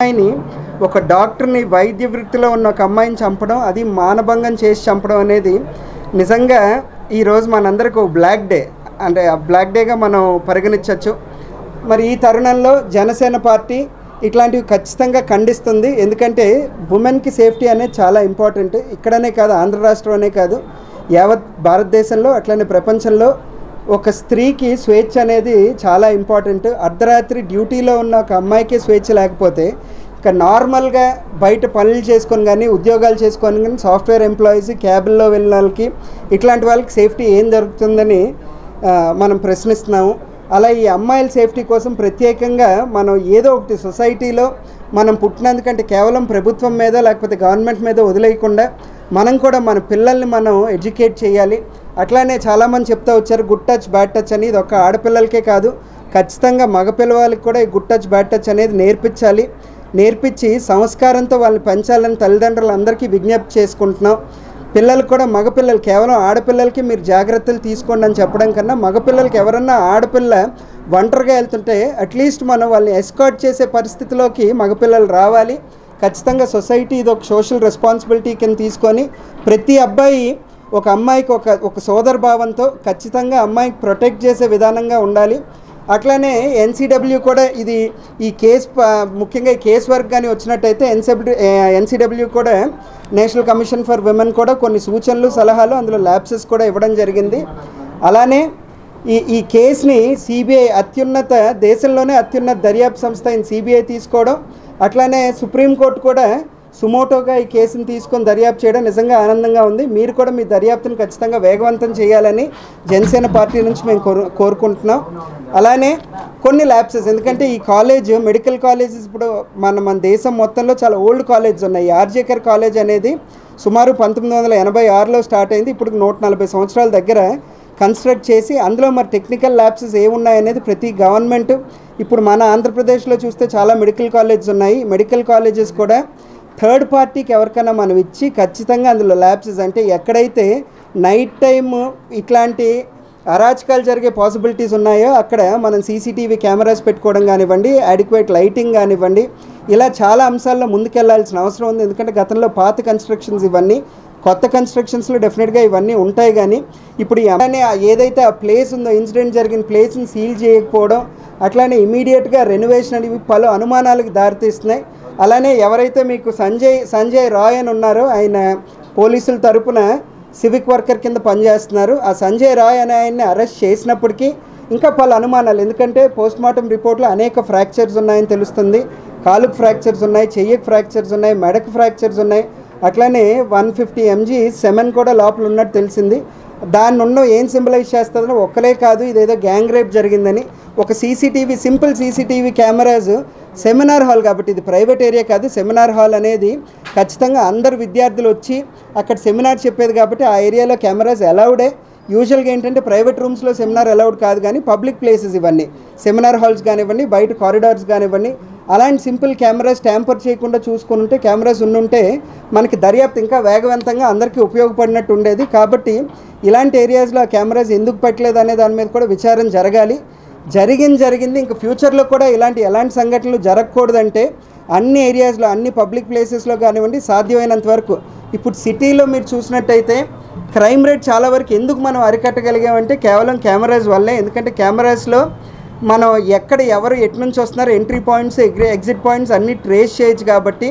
అమ్మాయిని ఒక డాక్టర్ని వైద్య వృత్తిలో ఉన్న ఒక అమ్మాయిని చంపడం, అది మానభంగం చేసి చంపడం అనేది నిజంగా ఈరోజు మనందరికీ ఒక బ్లాక్ డే, అంటే ఆ బ్లాక్ డేగా మనం పరిగణించవచ్చు. మరి ఈ తరుణంలో జనసేన పార్టీ ఇట్లాంటివి ఖచ్చితంగా ఖండిస్తుంది. ఎందుకంటే ఉమెన్కి సేఫ్టీ అనేది చాలా ఇంపార్టెంట్. ఇక్కడనే కాదు, ఆంధ్ర రాష్ట్రంలోనే కాదు, యావత్ భారతదేశంలో అట్లనే ప్రపంచంలో ఒక స్త్రీకి స్వేచ్ఛ అనేది చాలా ఇంపార్టెంట్. అర్ధరాత్రి డ్యూటీలో ఉన్న ఒక అమ్మాయికి స్వేచ్ఛ లేకపోతే ఇక నార్మల్గా బయట పనులు చేసుకొని కానీ ఉద్యోగాలు చేసుకొని కానీ సాఫ్ట్వేర్ ఎంప్లాయీస్, క్యాబిన్లో వెళ్ళిన వాళ్ళకి, ఇట్లాంటి వాళ్ళకి సేఫ్టీ ఏం జరుగుతుందని మనం ప్రశ్నిస్తున్నాము. అలా ఈ అమ్మాయిల సేఫ్టీ కోసం ప్రత్యేకంగా మనం ఏదో ఒకటి సొసైటీలో మనం పుట్టినందుకంటే కేవలం ప్రభుత్వం మీద లేకపోతే గవర్నమెంట్ మీద వదిలేయకుండా మనం కూడా మన పిల్లల్ని మనం ఎడ్యుకేట్ చేయాలి. అట్లానే చాలామంది చెప్తూ వచ్చారు గుడ్ టచ్ బ్యాడ్ టచ్ అని. ఇది ఒక ఆడపిల్లలకే కాదు, ఖచ్చితంగా మగపిల్లవాళ్ళకి కూడా ఈ గుడ్ టచ్ బ్యాడ్ టచ్ అనేది నేర్పించాలి. నేర్పించి సంస్కారంతో వాళ్ళని పెంచాలని తల్లిదండ్రులు అందరికీ విజ్ఞప్తి చేసుకుంటున్నాం. పిల్లలకు కూడా, మగపిల్లలు కేవలం ఆడపిల్లలకి మీరు జాగ్రత్తలు తీసుకోండి అని చెప్పడం కన్నా, మగపిల్లలకి ఎవరన్నా ఆడపిల్ల ఒంటరిగా వెళ్తుంటే అట్లీస్ట్ మనం వాళ్ళని ఎస్కార్ట్ చేసే పరిస్థితిలోకి మగపిల్లలు రావాలి. ఖచ్చితంగా సొసైటీ ఇది ఒక సోషల్ రెస్పాన్సిబిలిటీ కింద తీసుకొని ప్రతి అబ్బాయి ఒక అమ్మాయికి ఒక సోదర భావంతో ఖచ్చితంగా అమ్మాయికి ప్రొటెక్ట్ చేసే విధానంగా ఉండాలి. అట్లానే ఎన్సీడబ్ల్యూ కూడా ఇది ఈ కేసు ముఖ్యంగా ఈ కేసు వర్క్ కానీ వచ్చినట్టయితే ఎన్సీడబ్ల్యూ కూడా నేషనల్ కమిషన్ ఫర్ విమెన్ కూడా కొన్ని సూచనలు, సలహాలు, అందులో ల్యాబ్సెస్ కూడా ఇవ్వడం జరిగింది. అలానే ఈ కేసుని సిబిఐ దేశంలోనే అత్యున్నత దర్యాప్తు సంస్థ అయిన సిబిఐ తీసుకోవడం, అట్లానే సుప్రీంకోర్టు కూడా సుమోటోగా ఈ కేసుని తీసుకొని దర్యాప్తు చేయడం నిజంగా ఆనందంగా ఉంది. మీరు కూడా మీ దర్యాప్తును ఖచ్చితంగా వేగవంతం చేయాలని జనసేన పార్టీ నుంచి మేము కోరుకుంటున్నాం. అలానే కొన్ని ల్యాబ్సెస్, ఎందుకంటే ఈ కాలేజ్ మెడికల్ కాలేజెస్ ఇప్పుడు మన దేశం మొత్తంలో చాలా ఓల్డ్ కాలేజెస్ ఉన్నాయి. ఆర్జేకర్ కాలేజ్ అనేది సుమారు 1986లో స్టార్ట్ అయింది. ఇప్పుడు 140 సంవత్సరాల దగ్గర కన్స్ట్రక్ట్ చేసి అందులో మరి టెక్నికల్ ల్యాబ్సెస్ ఏమున్నాయనేది ప్రతి గవర్నమెంట్, ఇప్పుడు మన ఆంధ్రప్రదేశ్లో చూస్తే చాలా మెడికల్ కాలేజెస్ ఉన్నాయి. మెడికల్ కాలేజెస్ కూడా థర్డ్ పార్టీకి ఎవరికైనా మనం ఇచ్చి ఖచ్చితంగా అందులో ల్యాబ్సెస్, అంటే ఎక్కడైతే నైట్ టైమ్ ఇట్లాంటి అరాచకాలు జరిగే పాసిబిలిటీస్ ఉన్నాయో అక్కడ మనం సీసీటీవీ కెమెరాస్ పెట్టుకోవడం కానివ్వండి, అడిక్వేట్ లైటింగ్ కానివ్వండి, ఇలా చాలా అంశాల్లో ముందుకెళ్లాల్సిన అవసరం ఉంది. ఎందుకంటే గతంలో పాత కన్స్ట్రక్షన్స్ ఇవన్నీ, కొత్త కన్స్ట్రక్షన్స్లో డెఫినెట్గా ఇవన్నీ ఉంటాయి. కానీ ఇప్పుడు ఏదైతే ఆ ప్లేస్ ఉందో, ఇన్సిడెంట్ జరిగిన ప్లేస్ని సీల్ చేయకపోవడం, అట్లానే ఇమీడియట్గా రెనోవేషన్ అనేవి పలు అనుమానాలకు దారితీస్తున్నాయి. అలానే ఎవరైతే మీకు సంజయ్ రాయ్ అని ఉన్నారో, ఆయన పోలీసుల తరపున సివిక్ వర్కర్ కింద పనిచేస్తున్నారు. ఆ సంజయ్ రాయ్ అనే ఆయన్ని అరెస్ట్ చేసినప్పటికీ ఇంకా పలు అనుమానాలు, ఎందుకంటే పోస్ట్మార్టం రిపోర్ట్లో అనేక ఫ్రాక్చర్స్ ఉన్నాయని తెలుస్తుంది. కాలుకు ఫ్రాక్చర్స్ ఉన్నాయి, చెయ్యకు ఫ్రాక్చర్స్ ఉన్నాయి, మెడకు ఫ్రాక్చర్స్ ఉన్నాయి. అట్లానే 150 mg సెమెన్ కూడా లోపల ఉన్నట్టు తెలిసింది. దాన్ని ఉన్న ఏం సింబలైజ్ చేస్తుందో ఒక్కలే కాదు, ఇదేదో గ్యాంగ్ రేప్ జరిగిందని. ఒక simple CCTV cameras seminar hall, కాబట్టి ఇది ప్రైవేట్ ఏరియా కాదు, సెమినార్ హాల్ అనేది ఖచ్చితంగా అందరు విద్యార్థులు వచ్చి అక్కడ సెమినార్ చెప్పేది కాబట్టి ఆ ఏరియాలో కెమెరాస్ అలౌడే. యూజువల్గా ఏంటంటే ప్రైవేట్ రూమ్స్లో సెమినార్ అలౌడ్ కాదు, కానీ పబ్లిక్ ప్లేసెస్ ఇవన్నీ సెమినార్ హాల్స్ కానివ్వండి, బయట కారిడార్స్ కానివ్వండి, అలాంటి సింపుల్ కెమెరాస్ ట్యాంపర్ చేయకుండా చూసుకుని ఉంటే, కెమెరాస్ ఉండుంటే మనకి దర్యాప్తు ఇంకా వేగవంతంగా అందరికీ ఉపయోగపడినట్టు ఉండేది. కాబట్టి ఇలాంటి ఏరియాస్లో ఆ కెమెరాస్ ఎందుకు పెట్టలేదు అనే దాని మీద కూడా విచారణ జరగాలి. జరిగింది. ఇంకా ఫ్యూచర్లో కూడా ఎలాంటి సంఘటనలు జరగకూడదంటే అన్ని ఏరియాస్లో, అన్ని పబ్లిక్ ప్లేసెస్లో కానివ్వండి, సాధ్యమైనంత వరకు. ఇప్పుడు సిటీలో మీరు చూసినట్టయితే క్రైమ్ రేట్ చాలా వరకు ఎందుకు మనం అరికట్టగలిగామంటే కేవలం కెమెరాస్ వల్లే. ఎందుకంటే కెమెరాస్లో మనం ఎక్కడ ఎవరు ఎటు నుంచి వస్తున్నారో ఎంట్రీ పాయింట్స్, ఎగ్జిట్ పాయింట్స్ అన్నీ ట్రేస్ చేయొచ్చు. కాబట్టి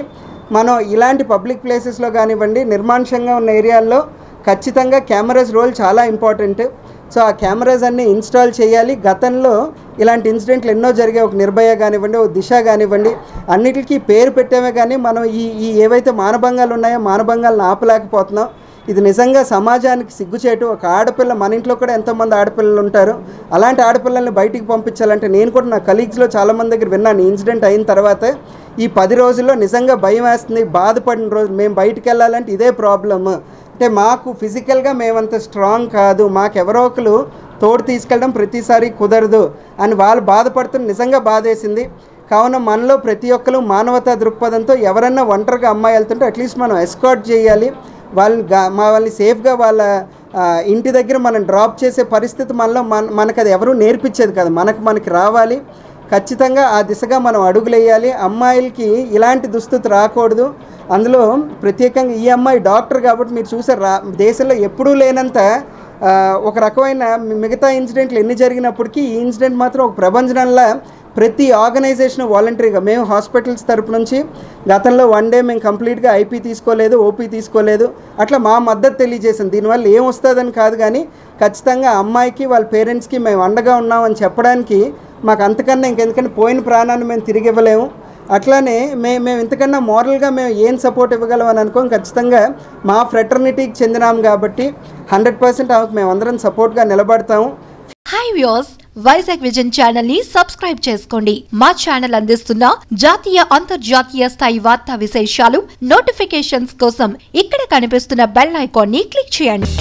మనం ఇలాంటి పబ్లిక్ ప్లేసెస్లో కానివ్వండి, నిర్మానుషంగా ఉన్న ఏరియాల్లో ఖచ్చితంగా కెమెరాస్ రోల్ చాలా ఇంపార్టెంట్. సో ఆ కెమెరాస్ అన్నీ ఇన్స్టాల్ చేయాలి. గతంలో ఇలాంటి ఇన్సిడెంట్లు ఎన్నో జరిగాయి. ఒక నిర్భయ కానివ్వండి, ఒక దిశ కానివ్వండి, అన్నిటికీ పేరు పెట్టామే కానీ మనం ఈ ఏవైతే మానభంగాలు ఉన్నాయో మానభంగాలను ఆపలేకపోతున్నాం. ఇది నిజంగా సమాజానికి సిగ్గుచేటు. ఒక ఆడపిల్ల, మన ఇంట్లో కూడా ఎంతోమంది ఆడపిల్లలు ఉంటారు, అలాంటి ఆడపిల్లల్ని బయటికి పంపించాలంటే నేను కూడా నా కలీగ్స్లో చాలామంది దగ్గర విన్నాను. ఇన్సిడెంట్ అయిన తర్వాత ఈ 10 రోజుల్లో నిజంగా భయం వేస్తుంది, బాధపడిన రోజు. మేము బయటికి వెళ్ళాలంటే ఇదే ప్రాబ్లమ్, అంటే మాకు ఫిజికల్గా మేమంత స్ట్రాంగ్ కాదు, మాకెవరో ఒకరు తోడు తీసుకెళ్ళడం ప్రతిసారి కుదరదు అని వాళ్ళు బాధపడుతున్న నిజంగా బాధేసింది. కావున మనలో ప్రతి ఒక్కరు మానవతా దృక్పథంతో ఎవరన్నా ఒంటరిగా అమ్మాయి వెళ్తుంటే అట్లీస్ట్ మనం ఎస్కార్ట్ చేయాలి. వాళ్ళని సేఫ్గా వాళ్ళ ఇంటి దగ్గర మనం డ్రాప్ చేసే పరిస్థితి మనలో మనకు అది ఎవరూ నేర్పించేది కాదు, మనకి రావాలి. ఖచ్చితంగా ఆ దిశగా మనం అడుగులేయాలి. అమ్మాయిలకి ఇలాంటి దుస్థితి రాకూడదు. అందులో ప్రత్యేకంగా ఈ అమ్మాయి డాక్టర్ కాబట్టి మీరు చూసారు దేశంలో ఎప్పుడూ లేనంత ఒక రకమైన మిగతా ఇన్సిడెంట్లు ఎన్ని జరిగినప్పటికీ ఈ ఇన్సిడెంట్ మాత్రం ఒక ప్రభంజనంలా ప్రతి ఆర్గనైజేషన్ వాలంటరీగా మేము హాస్పిటల్స్ తరపు నుంచి గతంలో 1 డే మేము కంప్లీట్గా ఐపీ తీసుకోలేదు, ఓపీ తీసుకోలేదు, అట్లా మా మద్దతు తెలియజేసింది. దీనివల్ల ఏం వస్తుందని కాదు, కానీ ఖచ్చితంగా అమ్మాయికి వాళ్ళ పేరెంట్స్కి మేము అండగా ఉన్నామని చెప్పడానికి మాకు అంతకన్నా ఇంకెందుకంటే పోయిన ప్రాణాన్ని మేము తిరిగి ఇవ్వలేము. అట్లానే మేము ఇంతకన్నా మోరల్గా మేము ఏం సపోర్ట్ ఇవ్వగలం అని అనుకోం. ఖచ్చితంగా మా ఫ్రెటర్నిటీకి చెందినాం కాబట్టి 100% మేము అందరం సపోర్ట్గా నిలబడతాము. Hi viewers, Vizag vision channel ని సబ్స్క్రైబ్ చేసుకోండి. మా ఛానల్ అందిస్తున్న జాతీయ అంతర్జాతీయ స్థాయి వార్తా విశేషాలు నోటిఫికేషన్స్ కోసం ఇక్కడ కనిపిస్తున్న బెల్ ఐకాన్ ని క్లిక్ చేయండి.